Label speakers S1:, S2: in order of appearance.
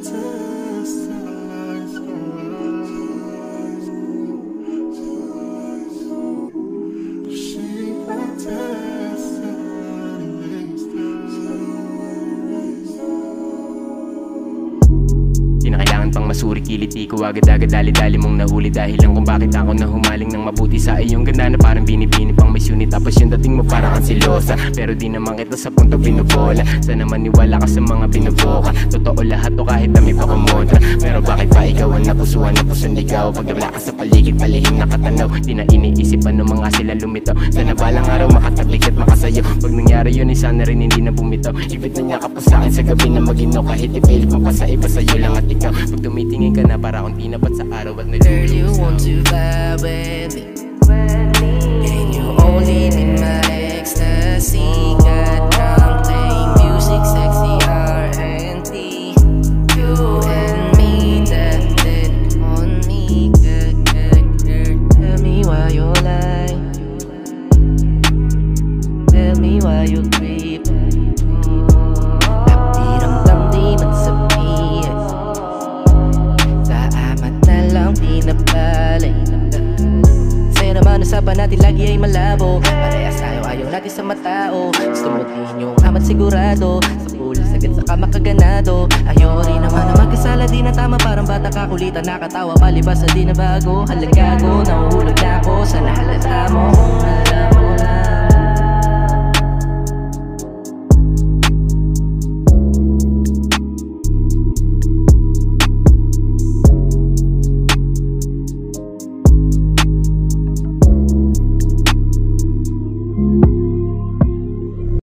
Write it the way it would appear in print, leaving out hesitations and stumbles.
S1: Di na kailangan pang masuri, kiliti ko agad-agad, dali-dali mong nahuli. Dahilan kung bakit ako na humaling ng mabuti sa iyong ganda na parang binibini pang may sunit. Tapos yung dating mo parang kang silosa, pero di naman kita sa punto binubola. Sana maniwala ka sa mga binuboka. Totoo lahat to kahit dami pa kumontra. Pero bakit pa ikaw ang napusuan ikaw? Pag wala ka sa paligid, palihim nakatanaw. Di na iniisip ano mga sila lumitaw. Sana balang araw makatapik at makasayaw. Pag nangyari yun ay sana rin hindi na bumitaw. Ibit na niya ka po sa akin sa gabi na maginaw. Kahit ipilit mo pa sa iba, sa'yo lang at ikaw. Pag tumitingin ka na para akong tinapat sa araw at nalulusaw.
S2: Girl, you want to vibe with me, and you only need my ecstasy. Got drunk playing music, sexy R&B. You and me, that's it on me. Tell me why you lie, tell me why you creep. Pakiramdam di man sabihin, sa amat na lang di nabalik. Sa'yo naman usapan natin lagi ay malabo. Parehas tayo, ayaw natin sa matao. Gusto mo din yung amat sigurado. Sa pulis agad saka makaganado. Ayaw rin naman na magkasala, di na tama. Parang bata kakulitan, nakatawa palibas na di na bago. Halagago, nahuhulog na ako. Sana halata mo kung alam